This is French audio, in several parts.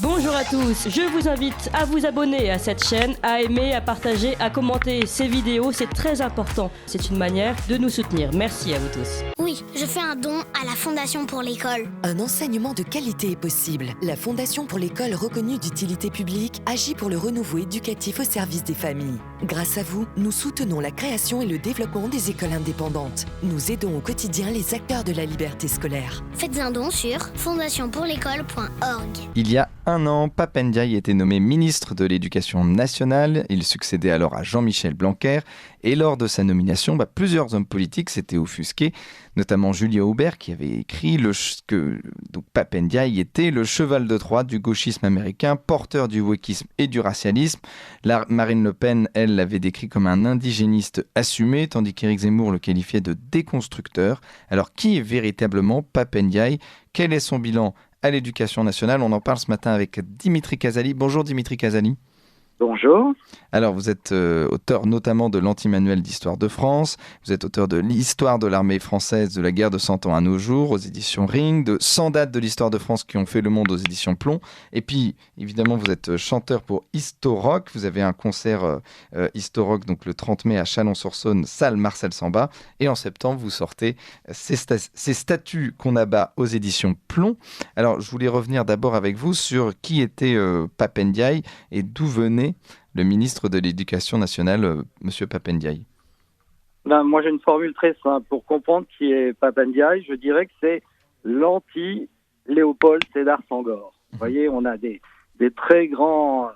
Bonjour à tous, je vous invite à vous abonner à cette chaîne, à aimer, à partager, à commenter ces vidéos, c'est très important. C'est une manière de nous soutenir. Merci à vous tous. Oui, je fais un don à la Fondation pour l'école. Un enseignement de qualité est possible. La Fondation pour l'école reconnue d'utilité publique agit pour le renouveau éducatif au service des familles. Grâce à vous, nous soutenons la création et le développement des écoles indépendantes. Nous aidons au quotidien les acteurs de la liberté scolaire. Faites un don sur fondationpourlécole.org. Il y a un an, Pape Ndiaye était nommé ministre de l'Éducation nationale. Il succédait alors à Jean-Michel Blanquer. Et lors de sa nomination, plusieurs hommes politiques s'étaient offusqués, notamment Julien Aubert qui avait écrit que Pape Ndiaye était le cheval de Troie du gauchisme américain, porteur du wokisme et du racialisme. Marine Le Pen, elle, l'avait décrit comme un indigéniste assumé, tandis qu'Éric Zemmour le qualifiait de déconstructeur. Alors, qui est véritablement Pape Ndiaye ? Quel est son bilan à l'éducation nationale? On en parle ce matin avec Dimitri Casali. Bonjour Dimitri Casali. Bonjour. Alors, vous êtes auteur notamment de l'Anti-manuel d'histoire de France, vous êtes auteur de l'Histoire de l'armée française de la guerre de 100 ans à nos jours aux éditions Ring, de 100 dates de l'histoire de France qui ont fait le monde aux éditions Plomb. Et puis, évidemment, vous êtes chanteur pour Histo-Rock. Vous avez un concert Histo-Rock donc le 30 mai à Chalon-sur-Saône, salle Marcel Samba. Et en septembre, vous sortez ces statues qu'on abat aux éditions Plomb. Alors, je voulais revenir d'abord avec vous sur qui était Pape Ndiaye et d'où venait le ministre de l'Éducation nationale, Monsieur Pape Ndiaye. Moi, j'ai une formule très simple. Pour comprendre qui est Pape Ndiaye, je dirais que c'est l'anti-Léopold Sédar Senghor. Vous voyez, on a des très grands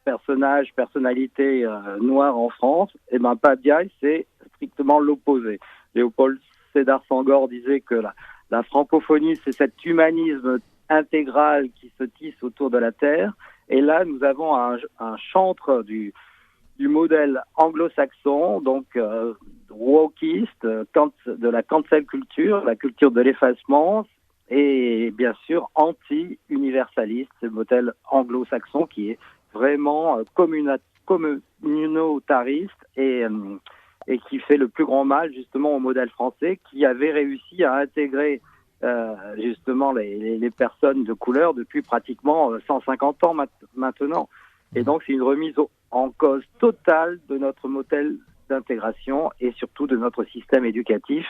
personnalités noires en France. Et Pape Ndiaye, c'est strictement l'opposé. Léopold Sédar Senghor disait que la francophonie, c'est cet humanisme intégral qui se tisse autour de la terre. Et là, nous avons un chantre du modèle anglo-saxon, donc wokiste, de la cancel culture, la culture de l'effacement, et bien sûr anti-universaliste, ce modèle anglo-saxon qui est vraiment communautariste et qui fait le plus grand mal justement au modèle français, qui avait réussi à intégrer justement les personnes de couleur depuis pratiquement 150 ans maintenant. Et donc c'est une remise en cause totale de notre modèle d'intégration et surtout de notre système éducatif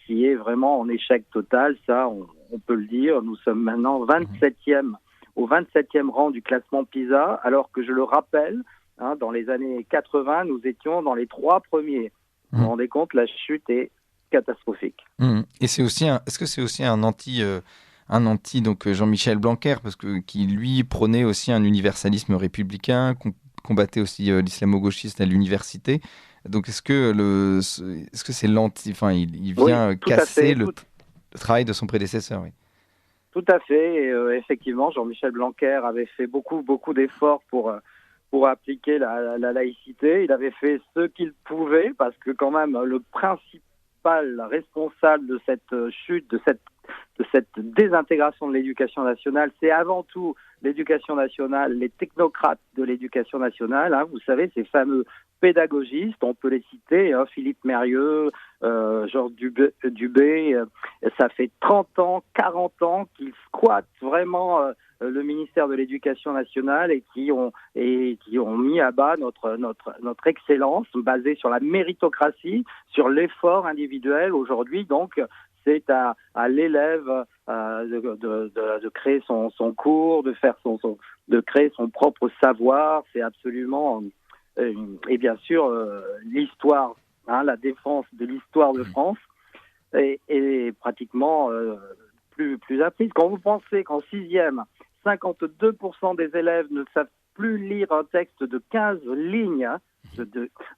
qui est vraiment en échec total, ça on peut le dire. Nous sommes maintenant au 27e rang du classement PISA, alors que je le rappelle, dans les années 80, nous étions dans les 3 premiers. Vous vous rendez compte, la chute est catastrophique. Et est-ce que c'est aussi un anti donc Jean-Michel Blanquer, parce que qui lui prônait aussi un universalisme républicain, combattait aussi l'islamo-gauchiste à l'université. Donc est-ce que c'est l'anti, il vient casser le travail de son prédécesseur, oui. Tout à fait. Et, effectivement, Jean-Michel Blanquer avait fait beaucoup d'efforts pour appliquer la laïcité. Il avait fait ce qu'il pouvait, parce que quand même le principal responsable de cette chute, de cette désintégration de l'éducation nationale, c'est avant tout l'éducation nationale, les technocrates de l'éducation nationale. Vous savez, ces fameux pédagogistes, on peut les citer, Philippe Mérieux, Georges Dubé, ça fait 30 ans, 40 ans qu'ils squattent vraiment le ministère de l'Éducation nationale et qui ont mis à bas notre excellence basée sur la méritocratie, sur l'effort individuel. Aujourd'hui, donc, c'est à l'élève de créer son cours, de créer son propre savoir. C'est absolument et bien sûr l'histoire, la défense de l'histoire de France est pratiquement plus apprise. Quand vous pensez qu'en 6e, 52% des élèves ne savent plus lire un texte de 15 lignes,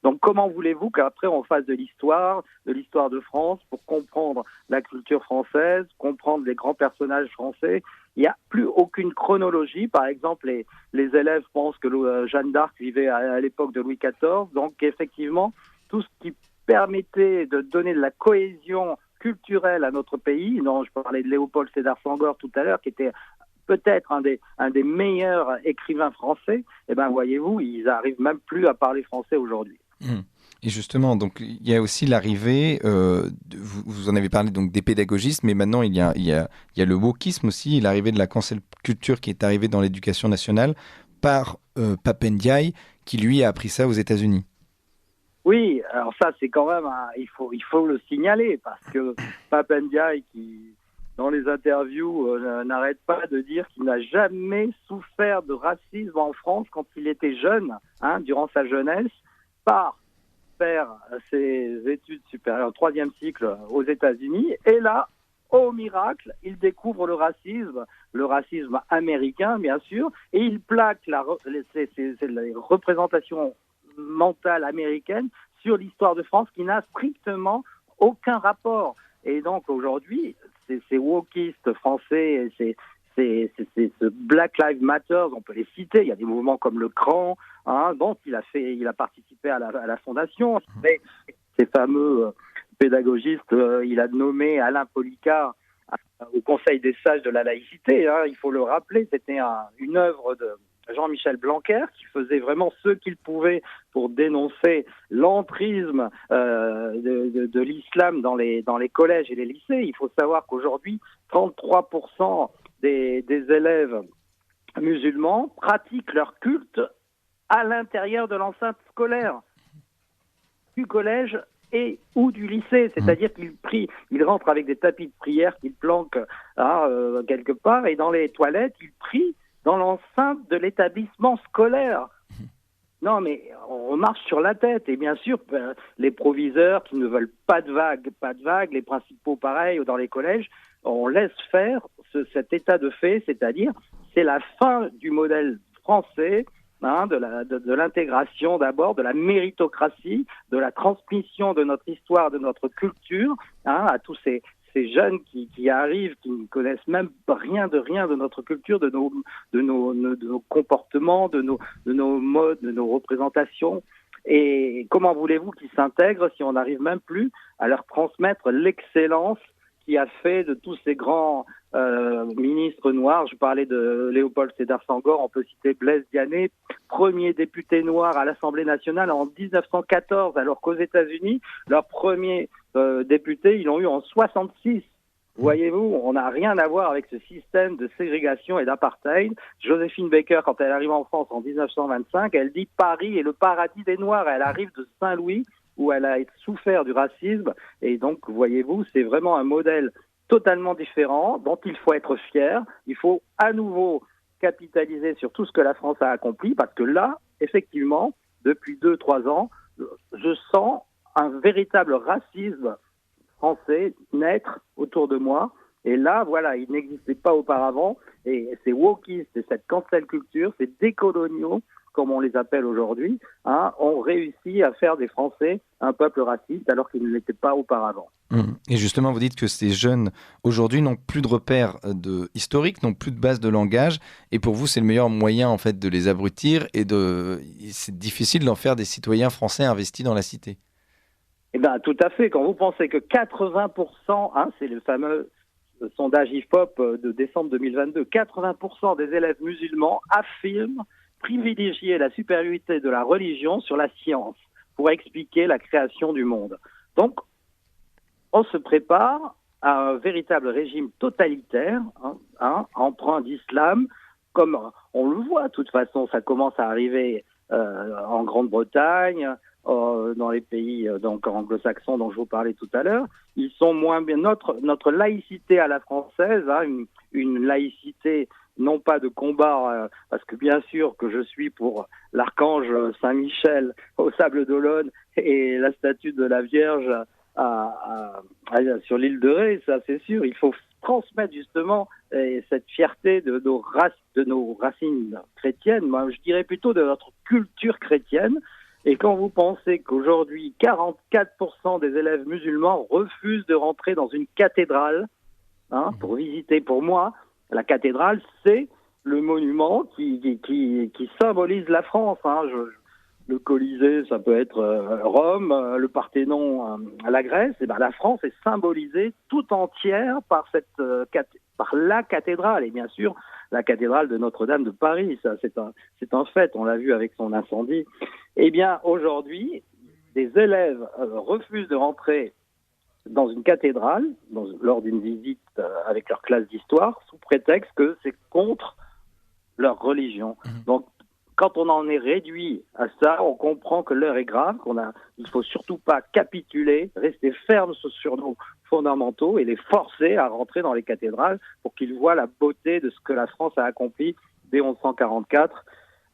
donc comment voulez-vous qu'après on fasse de l'histoire de France pour comprendre la culture française, comprendre les grands personnages français? Il n'y a plus aucune chronologie. Par exemple, les élèves pensent que Jeanne d'Arc vivait à l'époque de Louis XIV. Donc effectivement, tout ce qui permettait de donner de la cohésion culturelle à notre pays, je parlais de Léopold Sédar Senghor tout à l'heure, qui était peut-être un des meilleurs écrivains français, voyez-vous, ils n'arrivent même plus à parler français aujourd'hui. Et justement, donc il y a aussi l'arrivée, vous en avez parlé donc des pédagogistes, mais maintenant il y a le wokisme aussi, l'arrivée de la cancel culture qui est arrivée dans l'éducation nationale par Pap Ndiaye, qui lui a appris ça aux États-Unis. Oui, alors ça c'est quand même, il faut le signaler, parce que Pap Ndiaye, qui dans les interviews n'arrête pas de dire qu'il n'a jamais souffert de racisme en France quand il était jeune, durant sa jeunesse, par faire ses études supérieures, 3e cycle aux États-Unis, et là, au miracle, il découvre le racisme américain, bien sûr, et il plaque les représentations mentales américaines sur l'histoire de France qui n'a strictement aucun rapport. Et donc aujourd'hui, ces wokistes français, ce Black Lives Matter, on peut les citer, il y a des mouvements comme le CRAN, dont il a participé à la fondation. Mais ces fameux pédagogistes, il a nommé Alain Policar au Conseil des sages de la laïcité, il faut le rappeler, c'était une œuvre de Jean-Michel Blanquer qui faisait vraiment ce qu'il pouvait pour dénoncer l'entrisme de l'islam dans les collèges et les lycées. Il faut savoir qu'aujourd'hui, 33% des élèves musulmans pratiquent leur culte à l'intérieur de l'enceinte scolaire, du collège et ou du lycée, c'est-à-dire qu'ils rentrent avec des tapis de prière qu'ils planquent quelque part, et dans les toilettes, ils prient dans l'enceinte de l'établissement scolaire. Non, mais on marche sur la tête. Et bien sûr, les proviseurs qui ne veulent pas de vagues, les principaux pareil dans les collèges, on laisse faire cet état de fait, c'est-à-dire c'est la fin du modèle français, de l'intégration d'abord, de la méritocratie, de la transmission de notre histoire, de notre culture, à tous ces jeunes qui arrivent, qui ne connaissent même rien de notre culture, de nos comportements, de nos modes, de nos représentations. Et comment voulez-vous qu'ils s'intègrent si on n'arrive même plus à leur transmettre l'excellence qui a fait de tous ces grands ministres noirs? Je parlais de Léopold Sédar Senghor, on peut citer Blaise Diané, premier député noir à l'Assemblée nationale en 1914, alors qu'aux États-Unis, leur premier député, ils l'ont eu en 66. Voyez-vous, on n'a rien à voir avec ce système de ségrégation et d'apartheid. Joséphine Baker, quand elle arrive en France en 1925, elle dit Paris est le paradis des Noirs. Elle arrive de Saint-Louis, où elle a souffert du racisme. Et donc, voyez-vous, c'est vraiment un modèle totalement différent, dont il faut être fier. Il faut à nouveau capitaliser sur tout ce que la France a accompli, parce que là, effectivement, depuis 2-3 ans, je sens un véritable racisme français naître autour de moi. Et là, voilà, il n'existait pas auparavant. Et ces wokistes et cette cancel culture, ces décoloniaux, comme on les appelle aujourd'hui, ont réussi à faire des Français un peuple raciste alors qu'ils ne l'étaient pas auparavant. Et justement, vous dites que ces jeunes, aujourd'hui, n'ont plus de repères historiques, n'ont plus de base de langage, et pour vous, c'est le meilleur moyen, en fait, de les abrutir, et c'est difficile d'en faire des citoyens français investis dans la cité. Eh bien, tout à fait. Quand vous pensez que 80%, c'est le fameux sondage IFOP de décembre 2022, 80% des élèves musulmans affirment privilégier la supériorité de la religion sur la science pour expliquer la création du monde. Donc, on se prépare à un véritable régime totalitaire, empreint d'islam, comme on le voit. De toute façon, ça commence à arriver en Grande-Bretagne, dans les pays anglo-saxons dont je vous parlais tout à l'heure. Ils sont moins bien. Notre laïcité à la française, une laïcité non pas de combat, parce que bien sûr que je suis pour l'archange Saint-Michel au Sable d'Olonne et la statue de la Vierge sur l'île de Ré, ça c'est sûr. Il faut transmettre justement cette fierté de nos racines chrétiennes, moi je dirais plutôt de notre culture chrétienne. Et quand vous pensez qu'aujourd'hui 44% des élèves musulmans refusent de rentrer dans une cathédrale pour visiter, pour moi la cathédrale c'est le monument qui symbolise la France. Le Colisée, ça peut être Rome, le Parthénon, la Grèce. Et la France est symbolisée tout entière par par la cathédrale. Et bien sûr, la cathédrale de Notre-Dame de Paris, ça c'est un fait. On l'a vu avec son incendie. Eh bien, aujourd'hui, des élèves refusent de rentrer dans une cathédrale lors d'une visite avec leur classe d'histoire sous prétexte que c'est contre leur religion. Donc, quand on en est réduit à ça, on comprend que l'heure est grave, il faut surtout pas capituler, rester ferme sur nos fondamentaux et les forcer à rentrer dans les cathédrales pour qu'ils voient la beauté de ce que la France a accompli dès 1144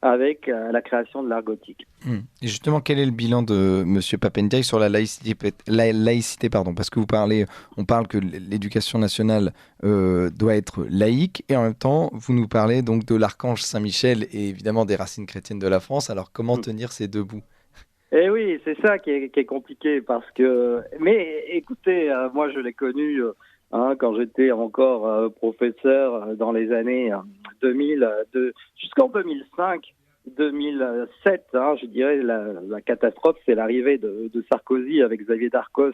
avec la création de l'art gothique. Et justement, quel est le bilan de M. Pap Ndiaye sur la laïcité, parce que on parle que l'éducation nationale doit être laïque, et en même temps, vous nous parlez donc de l'archange Saint-Michel et évidemment des racines chrétiennes de la France. Alors, comment tenir ces deux bouts ? Eh oui, c'est ça qui est compliqué, mais écoutez, moi je l'ai connu quand j'étais encore professeur dans les années 2000, jusqu'en 2005, 2007, je dirais, la catastrophe, c'est l'arrivée de Sarkozy avec Xavier Darcos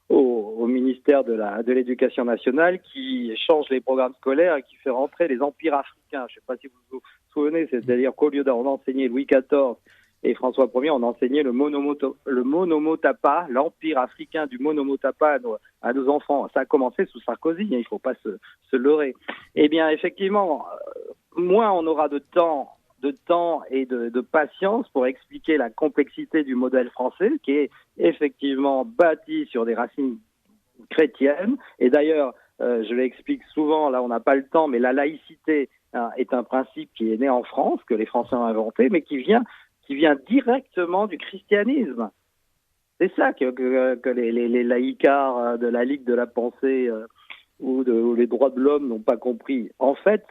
au ministère de l'Éducation nationale, qui change les programmes scolaires et qui fait rentrer les empires africains. Je ne sais pas si vous vous souvenez, c'est-à-dire qu'au lieu d'enseigner Louis XIV et François Ier, on enseignait le monomotapa, l'empire africain du monomotapa à nos enfants. Ça a commencé sous Sarkozy, il ne faut pas se leurrer. Eh bien, effectivement, moins on aura de temps et de patience pour expliquer la complexité du modèle français, qui est effectivement bâti sur des racines chrétiennes. Et d'ailleurs, je l'explique souvent, là on n'a pas le temps, mais la laïcité est un principe qui est né en France, que les Français ont inventé, mais qui vient directement du christianisme. C'est ça que les laïcards de la Ligue de la pensée ou les droits de l'homme n'ont pas compris. En fait,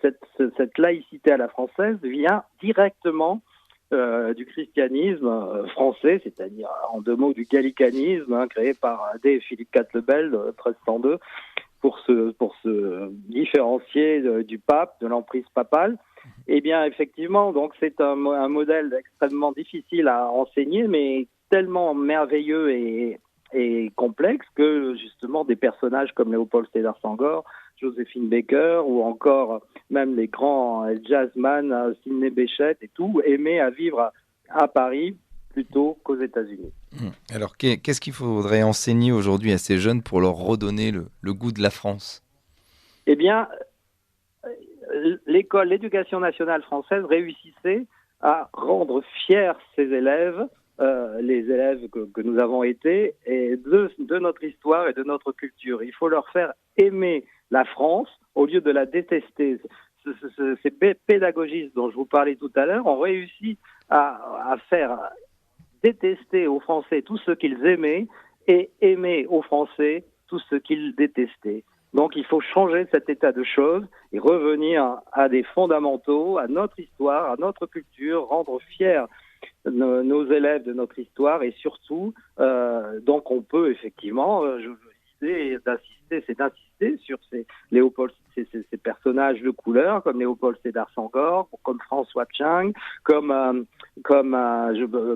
cette laïcité à la française vient directement du christianisme français, c'est-à-dire en deux mots du gallicanisme, créé par Philippe IV le Bel, 1302, pour se différencier du pape, de l'emprise papale. Eh bien, effectivement, donc c'est un modèle extrêmement difficile à enseigner, mais tellement merveilleux et complexe que, justement, des personnages comme Léopold Sédar Senghor, Joséphine Baker, ou encore même les grands jazzman, Sidney Bechet et tout, aimaient à vivre à Paris plutôt qu'aux États-Unis. Alors, qu'est-ce qu'il faudrait enseigner aujourd'hui à ces jeunes pour leur redonner le goût de la France ? Eh bien, l'éducation nationale française réussissait à rendre fiers ses élèves, les élèves que nous avons été, et de notre histoire et de notre culture. Il faut leur faire aimer la France au lieu de la détester. Ces pédagogistes dont je vous parlais tout à l'heure ont réussi à faire détester aux Français tout ce qu'ils aimaient et aimer aux Français tout ce qu'ils détestaient. Donc il faut changer cet état de choses et revenir à des fondamentaux, à notre histoire, à notre culture, rendre fiers nos élèves de notre histoire et surtout, donc on peut effectivement, je veux d'insister sur ces personnages de couleur comme Léopold Sédar Senghor, comme François Tchang, comme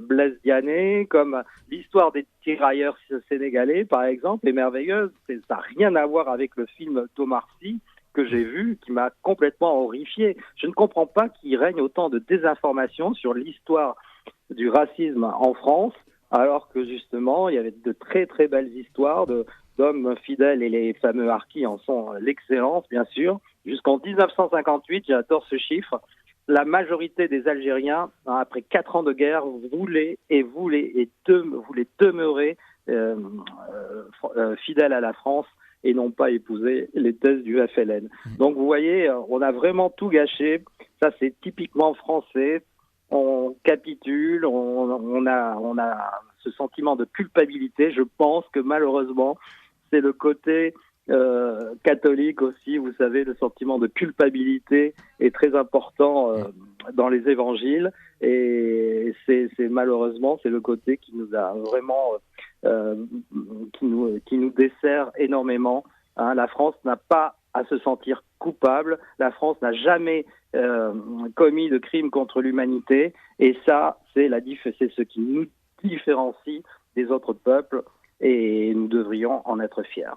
Blaise Diané, comme l'histoire des tirailleurs sénégalais par exemple, est merveilleuse. Ça n'a rien à voir avec le film d'Omar Sy que j'ai vu, qui m'a complètement horrifié. Je ne comprends pas qu'il règne autant de désinformation sur l'histoire du racisme en France, alors que justement, il y avait de très très belles histoires d'hommes fidèles, et les fameux harkis en sont l'excellence, bien sûr. Jusqu'en 1958, j'adore ce chiffre, la majorité des Algériens, après 4 ans de guerre, voulaient demeurer fidèles à la France et n'ont pas épousé les thèses du FLN. Donc vous voyez, on a vraiment tout gâché. Ça, c'est typiquement français. On capitule, on a ce sentiment de culpabilité. Je pense que malheureusement, c'est le côté catholique aussi. Vous savez, le sentiment de culpabilité est très important dans les évangiles, et c'est malheureusement c'est le côté qui nous a vraiment qui nous dessert énormément. La France n'a pas à se sentir coupable. La France n'a jamais commis de crimes contre l'humanité, et ça, c'est ce qui nous différencie des autres peuples, et nous devrions en être fiers.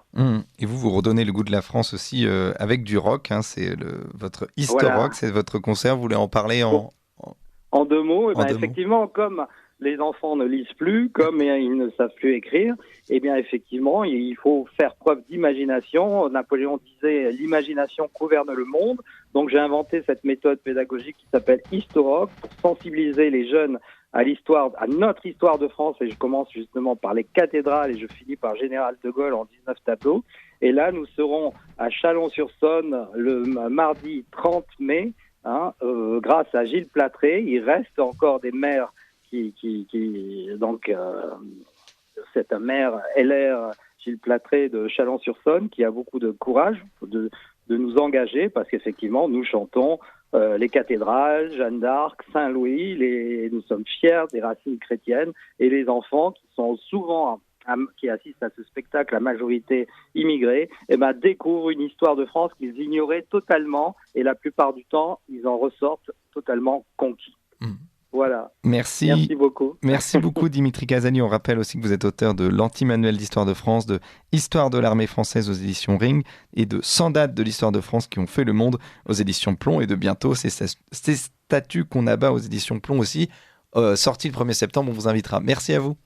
Et vous redonnez le goût de la France aussi avec du rock, c'est votre Easter Rock, c'est votre concert. Vous voulez en parler en 2 mots? Effectivement, comme les enfants ne lisent plus, comme ils ne savent plus écrire, eh bien effectivement, il faut faire preuve d'imagination. Napoléon disait « l'imagination gouverne le monde ». Donc j'ai inventé cette méthode pédagogique qui s'appelle Historoc pour sensibiliser les jeunes à l'histoire, à notre histoire de France. Et je commence justement par les cathédrales et je finis par Général de Gaulle en 19 tableaux. Et là, nous serons à Chalon-sur-Saône le mardi 30 mai, grâce à Gilles Platré. Il reste encore des maires c'est un maire LR, Gilles Platré de Chalon-sur-Saône, qui a beaucoup de courage de nous engager, parce qu'effectivement, nous chantons les cathédrales, Jeanne d'Arc, Saint-Louis, nous sommes fiers des racines chrétiennes, et les enfants qui sont souvent, qui assistent à ce spectacle, la majorité immigrée, découvrent une histoire de France qu'ils ignoraient totalement, et la plupart du temps, ils en ressortent totalement conquis. Voilà. Merci beaucoup. Merci beaucoup Dimitri Casali. On rappelle aussi que vous êtes auteur de l'anti-manuel d'histoire de France, de Histoire de l'armée française aux éditions Ring et de 100 dates de l'histoire de France qui ont fait le monde aux éditions Plomb, et de bientôt ces statues qu'on abat aux éditions Plomb aussi, sorties le 1er septembre. On vous invitera. Merci à vous.